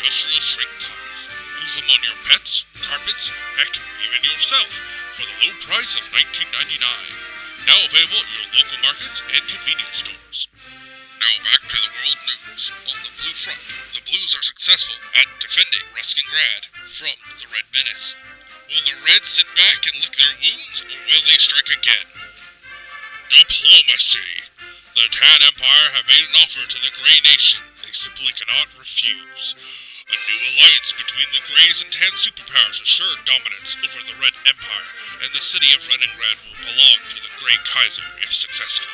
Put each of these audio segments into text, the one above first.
industrial shrink ties. Use them on your pets, carpets, heck, even yourself, for the low price of $19.99. Now available at your local markets and convenience stores. Now back to the world news. On the blue front, the Blues are successful at defending Redingrad from the Red Menace. Will the Reds sit back and lick their wounds, or will they strike again? Diplomacy. The Tan Empire have made an offer to the Grey Nation they simply cannot refuse. A new alliance between the Greys and Tan superpowers assured dominance over the Red Empire, and the city of Redingrad will belong to the Grey Kaiser if successful.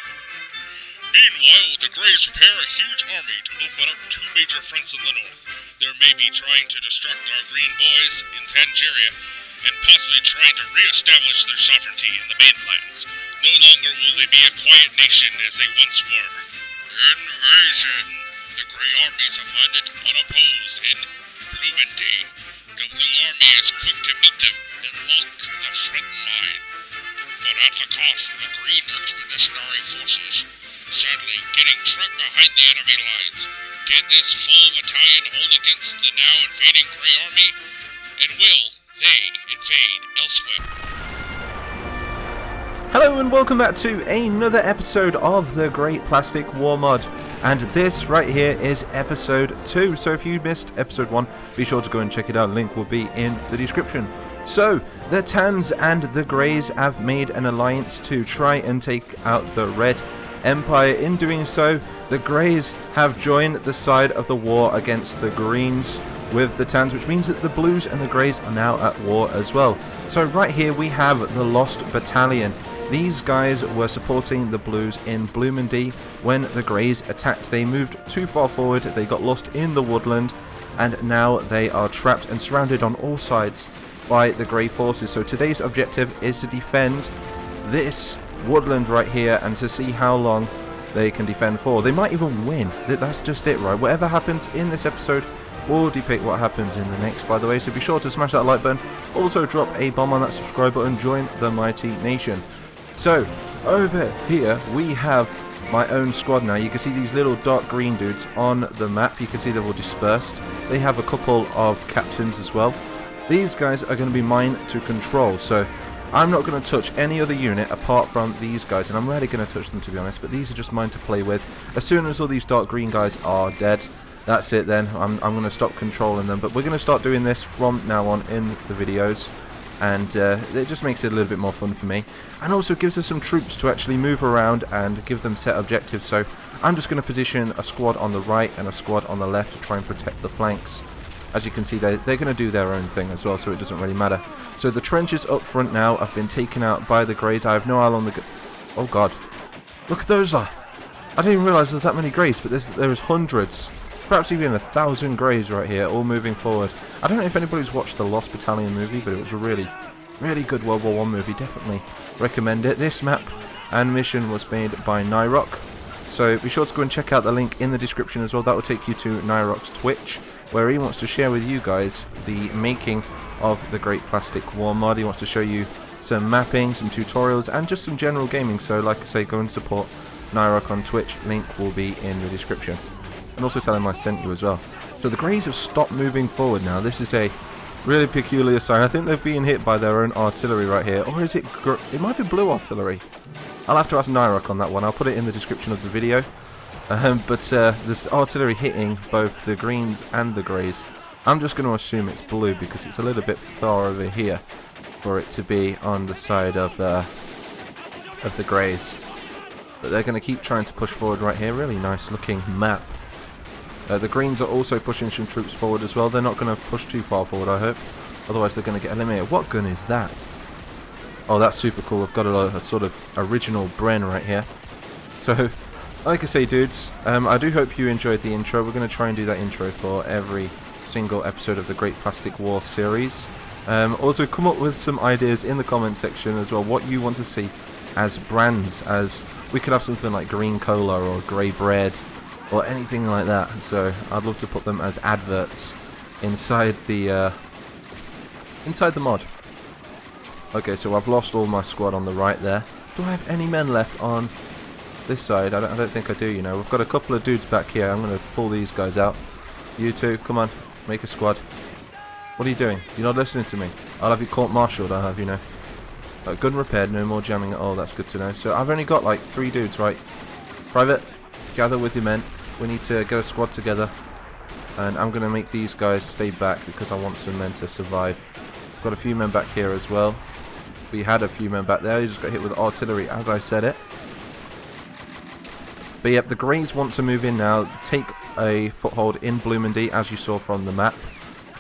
Meanwhile, the Greys prepare a huge army to open up two major fronts in the north. They may be trying to destruct our green boys in Tangeria, and possibly trying to re-establish their sovereignty in the mainlands. No longer will they be a quiet nation as they once were. Invasion! The Grey armies have landed unopposed in Bleumandy. The Blue Army is quick to meet them and lock the front line. But at the cost of the Green Expeditionary Forces, sadly getting trapped behind the enemy lines. Can this full battalion hold against the now invading Grey Army? And will they invade elsewhere? Hello and welcome back to another episode of the Great Plastic War Mod, and this right here is episode 2, so if you missed episode 1 be sure to go and check it out, link will be in the description. So the Tans and the Greys have made an alliance to try and take out the Red Empire. In doing so, the Greys have joined the side of the war against the Greens with the Tans, which means that the Blues and the Greys are now at war as well. So right here we have the Lost Battalion. These guys were supporting the Blues in Bleumandy when the Greys attacked. They moved too far forward, they got lost in the woodland, and now they are trapped and surrounded on all sides by the Grey forces. So today's objective is to defend this woodland right here and to see how long they can defend for. They might even win. That's just it, right? Whatever happens in this episode will depict what happens in the next, by the way, so be sure to smash that like button. Also drop a bomb on that subscribe button. Join the mighty nation. So over here we have my own squad now. You can see these little dark green dudes on the map. You can see they're all dispersed. They have a couple of captains as well. These guys are going to be mine to control, so I'm not going to touch any other unit apart from these guys, and I'm rarely going to touch them, to be honest, but these are just mine to play with. As soon as all these dark green guys are dead, that's it then. I'm going to stop controlling them, but we're going to start doing this from now on in the videos, and it just makes it a little bit more fun for me, and also gives us some troops to actually move around and give them set objectives. So I'm just going to position a squad on the right and a squad on the left to try and protect the flanks. As you can see, they're going to do their own thing as well, so it doesn't really matter. So the trenches up front now have been taken out by the Greys. I have no how long the... Oh god. Look at those! I didn't even realise there's that many Greys, but there's hundreds. Perhaps even 1,000 Greys right here, all moving forward. I don't know if anybody's watched the Lost Battalion movie, but it was a really, really good World War I movie. Definitely recommend it. This map and mission was made by Niroc. So be sure to go and check out the link in the description as well. That will take you to Niroc's Twitch, where he wants to share with you guys the making of the Great Plastic War Mod. He wants to show you some mapping, some tutorials, and just some general gaming. So like I say, go and support Niroc on Twitch. Link will be in the description. And also tell him I sent you as well. So the Greys have stopped moving forward now. This is a really peculiar sign. I think they're being hit by their own artillery right here. Or is it... It might be blue artillery. I'll have to ask Niroc on that one. I'll put it in the description of the video. But there's artillery hitting both the Greens and the Greys. I'm just going to assume it's blue because it's a little bit far over here for it to be on the side of the Greys. But they're going to keep trying to push forward right here. Really nice looking map. The Greens are also pushing some troops forward as well. They're not going to push too far forward, I hope. Otherwise they're going to get eliminated. What gun is that? Oh, that's super cool. I've got a sort of original Bren right here. So... like I say, dudes, I do hope you enjoyed the intro. We're going to try and do that intro for every single episode of the Great Plastic War series. Also, come up with some ideas in the comment section as well, what you want to see as brands, as we could have something like green cola or grey bread or anything like that. So I'd love to put them as adverts inside the mod. Okay, so I've lost all my squad on the right there. Do I have any men left on this side? I don't think I do, you know. We've got a couple of dudes back here. I'm going to pull these guys out. You two, come on. Make a squad. What are you doing? You're not listening to me. I'll have you court-martialed, I'll have you know. Gun repaired, no more jamming at all, that's good to know. So I've only got like 3 dudes, right? Private, gather with your men. We need to get a squad together. And I'm going to make these guys stay back because I want some men to survive. Got a few men back here as well. We had a few men back there, he just got hit with artillery as I said it. But yep, the Greys want to move in now, take a foothold in Bleumandy as you saw from the map.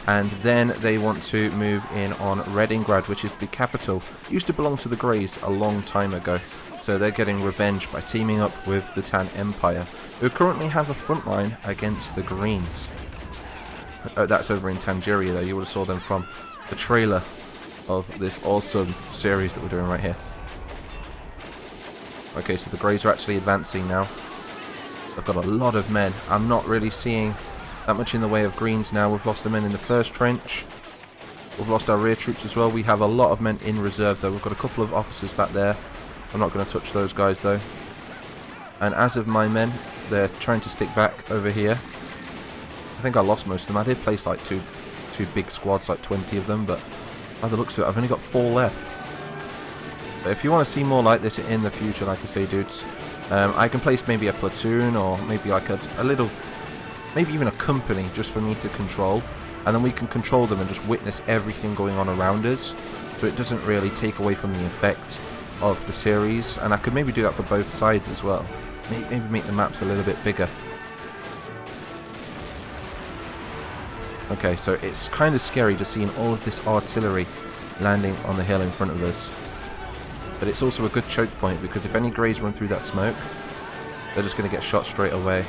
And then they want to move in on Redingrad, which is the capital. It used to belong to the Greys a long time ago. So they're getting revenge by teaming up with the Tan Empire, who currently have a front line against the Greens. That's over in Tangeria though, you would have saw them from the trailer of this awesome series that we're doing right here. Okay, so the Greys are actually advancing now. They've got a lot of men. I'm not really seeing that much in the way of Greens now. We've lost the men in the first trench. We've lost our rear troops as well. We have a lot of men in reserve though. We've got a couple of officers back there. I'm not going to touch those guys though. And as of my men, they're trying to stick back over here. I think I lost most of them. I did place like two big squads, like 20 of them, but by the looks of it, I've only got 4 left. But if you want to see more like this in the future, like I say, dudes, I can place maybe a platoon or maybe like a little, maybe even a company just for me to control, and then we can control them and just witness everything going on around us, so it doesn't really take away from the effect of the series. And I could maybe do that for both sides as well. Maybe make the maps a little bit bigger. Okay, so it's kind of scary just seeing all of this artillery landing on the hill in front of us. But it's also a good choke point, because if any Greys run through that smoke, they're just going to get shot straight away.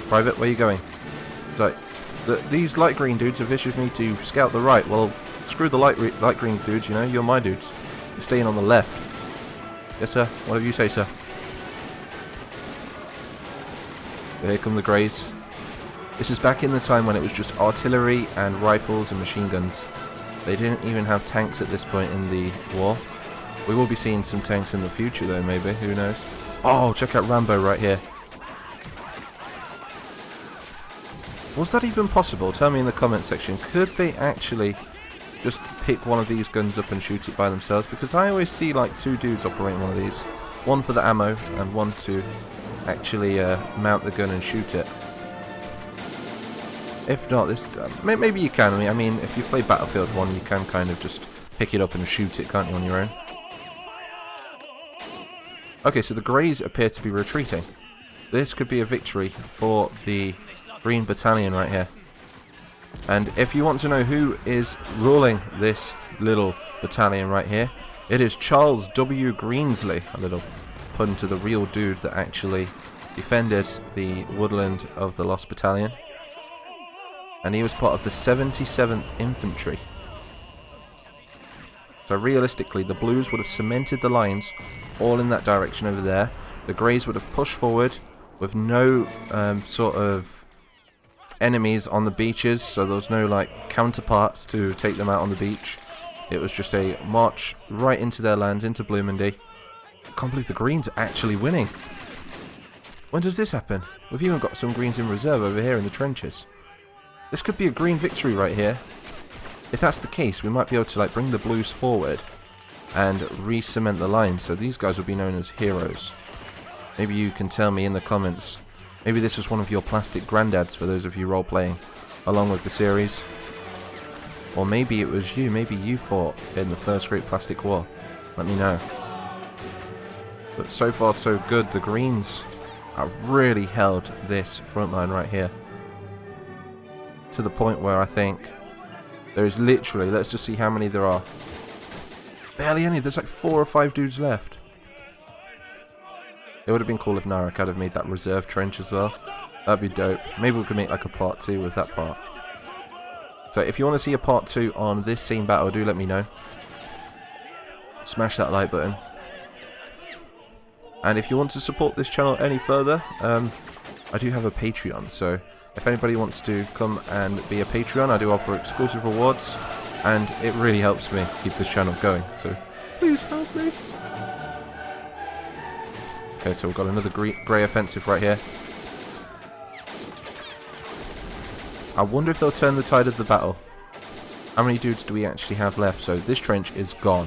Private, where are you going? It's like, these light green dudes have issued me to scout the right. Well, screw the light green dudes, you know, you're my dudes. You're staying on the left. Yes, sir. Whatever you say, sir. Here come the Greys. This is back in the time when it was just artillery and rifles and machine guns. They didn't even have tanks at this point in the war. We will be seeing some tanks in the future though, maybe. Who knows? Oh, check out Rambo right here. Was that even possible? Tell me in the comment section. Could they actually just pick one of these guns up and shoot it by themselves? Because I always see like 2 dudes operating one of these. One for the ammo and one to actually mount the gun and shoot it. If not, this maybe you can. I mean, if you play Battlefield 1, you can kind of just pick it up and shoot it, can't you, on your own? Okay, so the Greys appear to be retreating. This could be a victory for the Green Battalion right here. And if you want to know who is ruling this little battalion right here, it is Charles W Greensley. A little pun to the real dude that actually defended the woodland of the Lost Battalion. And he was part of the 77th Infantry. So realistically, the Blues would have cemented the lines all in that direction over there. The Greys would have pushed forward with no sort of enemies on the beaches, so there was no like counterparts to take them out on the beach. It was just a march right into their lands, into Bleumandy. I can't believe the Greens are actually winning. When does this happen? We've even got some Greens in reserve over here in the trenches. This could be a Green victory right here. If that's the case, we might be able to like bring the Blues forward and re-cement the line, so these guys will be known as heroes. Maybe you can tell me in the comments. Maybe this was one of your plastic granddads for those of you role-playing along with the series. Or maybe it was you. Maybe you fought in the First Great Plastic War. Let me know. But so far so good. The Greens have really held this front line right here. To the point where I think there is literally, let's just see how many there are. Barely any. There's like 4 or 5 dudes left. It would have been cool if Niroc had have made that reserve trench as well. That'd be dope. Maybe we could make like a part 2 with that part. So if you want to see a part 2 on this same battle, do let me know. Smash that like button. And if you want to support this channel any further, I do have a Patreon, so if anybody wants to come and be a Patreon, I do offer exclusive rewards, and it really helps me keep this channel going, so please help me. Okay, so we've got another grey offensive right here. I wonder if they'll turn the tide of the battle. How many dudes do we actually have left? So this trench is gone.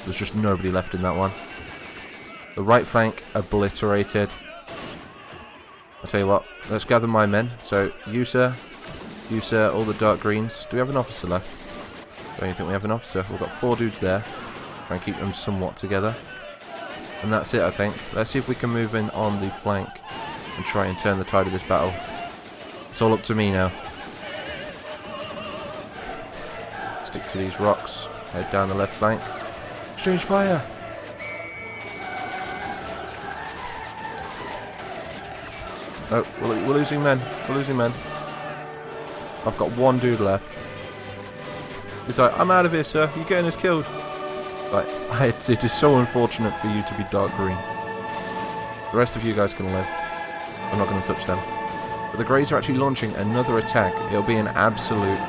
There's just nobody left in that one. The right flank obliterated. I'll tell you what, let's gather my men. So you sir, all the dark greens. Do we have an officer left? Don't you think we have an officer? We've got 4 dudes there. Try and keep them somewhat together. And that's it, I think. Let's see if we can move in on the flank and try and turn the tide of this battle. It's all up to me now. Stick to these rocks. Head down the left flank. Exchange fire! Oh, we're losing men. We're losing men. I've got 1 dude left. He's like, I'm out of here, sir. You're getting us killed. Like, it is so unfortunate for you to be dark green. The rest of you guys can live. I'm not going to touch them. But the Greys are actually launching another attack. It'll be an absolute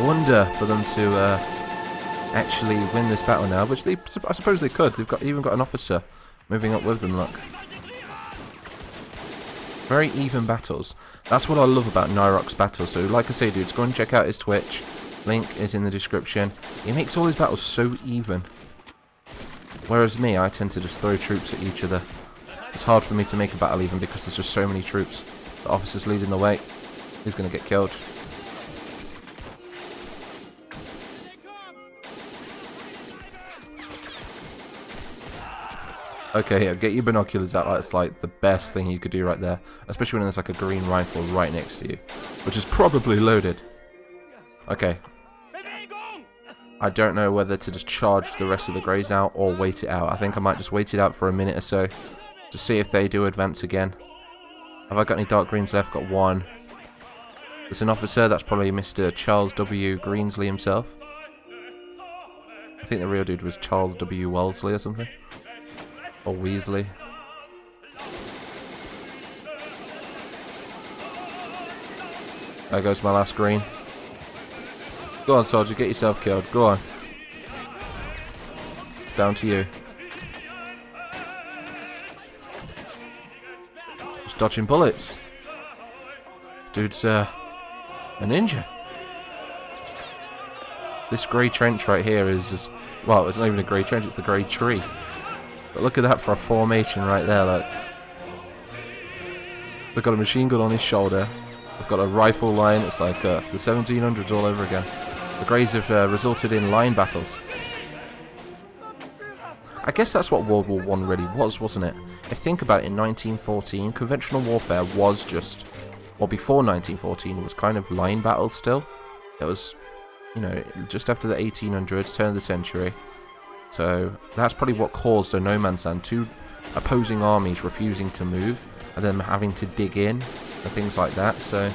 wonder for them to actually win this battle now, which I suppose they could. They've even got an officer moving up with them, look. Very even battles. That's what I love about Niroc's battles. So like I say, dudes, go and check out his Twitch. Link is in the description. He makes all his battles so even. Whereas me, I tend to just throw troops at each other. It's hard for me to make a battle even because there's just so many troops. The officer's leading the way. He's going to get killed. Okay, yeah, get your binoculars out. That's like the best thing you could do right there. Especially when there's like a green rifle right next to you. Which is probably loaded. Okay. I don't know whether to just charge the rest of the Greys out or wait it out. I think I might just wait it out for a minute or so. To see if they do advance again. Have I got any dark greens left? Got 1. There's an officer. That's probably Mr. Charles W Greensley himself. I think the real dude was Charles W Wellesley or something. Or Weasley. There goes my last green. Go on, soldier, get yourself killed. Go on. It's down to you. Just dodging bullets. This dude's a ninja. This grey trench right here is just... Well, it's not even a grey trench, it's a grey tree. But look at that for a formation right there, look. They've got a machine gun on his shoulder. They've got a rifle line. It's like the 1700s all over again. The Greys have resulted in line battles. I guess that's what World War I really was, wasn't it? If you think about it, in 1914, conventional warfare was just... Well, before 1914, it was kind of line battles still. It was, you know, just after the 1800s, turn of the century. So that's probably what caused a no man's land. 2 opposing armies refusing to move and then having to dig in and things like that. So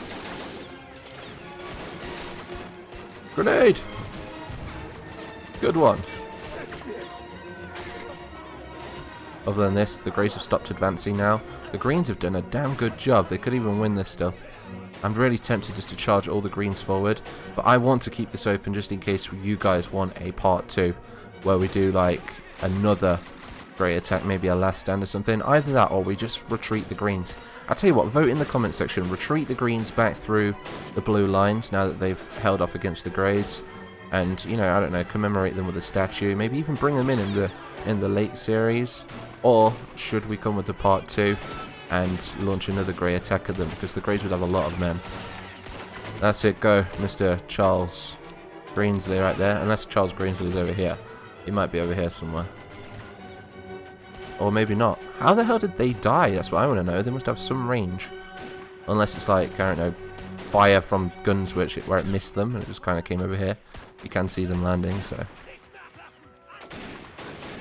grenade, good one. Other than this, the Greys have stopped advancing now. The Greens have done a damn good job. They could even win this still. I'm really tempted just to charge all the Greens forward, but I want to keep this open just in case you guys want a part 2. Where we do like another Grey attack, maybe a last stand or something. Either that or we just retreat the Greens. I'll tell you what, vote in the comment section. Retreat the Greens back through the blue lines now that they've held off against the Greys. And, you know, I don't know, commemorate them with a statue. Maybe even bring them in the late series. Or should we come with the part 2 and launch another Grey attack at them? Because the Greys would have a lot of men. That's it, go, Mr. Charles Greensley right there. Unless Charles Greensley's over here. He might be over here somewhere. Or maybe not. How the hell did they die? That's what I want to know. They must have some range. Unless it's like, I don't know, fire from guns where it missed them and it just kind of came over here. You can see them landing, so.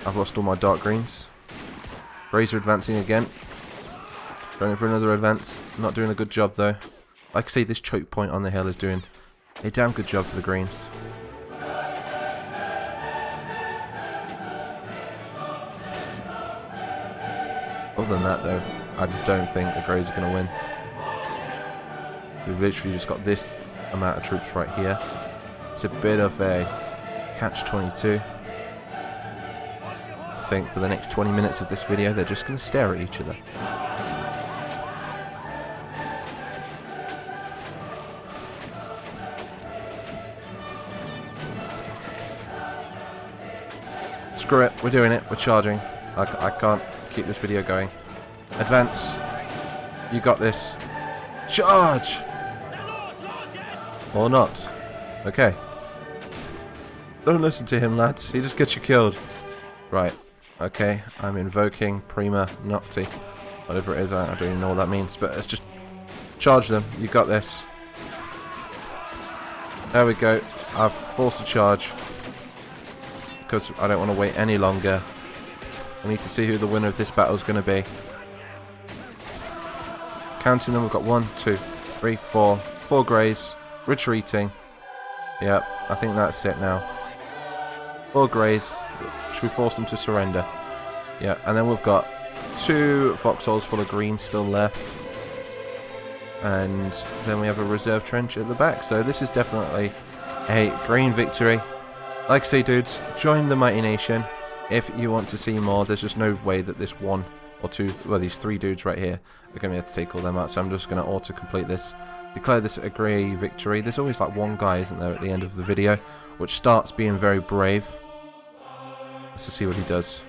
I've lost all my dark greens. Greys are advancing again. Going for another advance. Not doing a good job though. Like I say, this choke point on the hill is doing a damn good job for the Greens. Other than that though, I just don't think the Greys are going to win. They've literally just got this amount of troops right here. It's a bit of a catch-22. I think for the next 20 minutes of this video, they're just going to stare at each other. Screw it, we're doing it, we're charging. I can't keep this video going. Advance. You got this. Charge! Or not. Okay. Don't listen to him, lads. He just gets you killed. Right. Okay. I'm invoking Prima Nocti. Whatever it is, I don't even know what that means. But let's just charge them. You got this. There we go. I've forced a charge. Because I don't want to wait any longer. I need to see who the winner of this battle is going to be. Counting them, we've got 1, 2, 3, 4. 4 greys. Retreating. Yep, I think that's it now. 4 greys. Should we force them to surrender? Yeah, and then we've got 2 foxholes full of green still left. And then we have a reserve trench at the back. So this is definitely a green victory. Like I say, dudes, join the Mighty Nation if you want to see more. There's just no way that this 1 or 2, well, these 3 dudes right here are going to be able to take all them out. So I'm just going to auto-complete this. Declare this a grey victory. There's always like one guy, isn't there, at the end of the video, which starts being very brave. Let's just see what he does.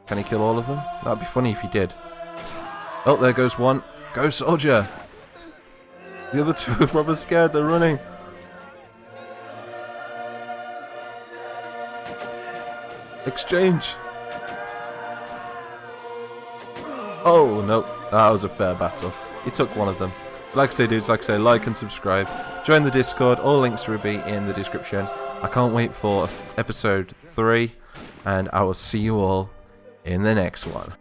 Can he kill all of them? That'd be funny if he did. Oh, there goes one. Go, soldier! The other 2 are probably scared. They're running. Exchange. Oh, no. That was a fair battle. He took one of them. Like I say, dudes, like I say, like and subscribe. Join the Discord. All links will be in the description. I can't wait for episode 3. And I will see you all in the next one.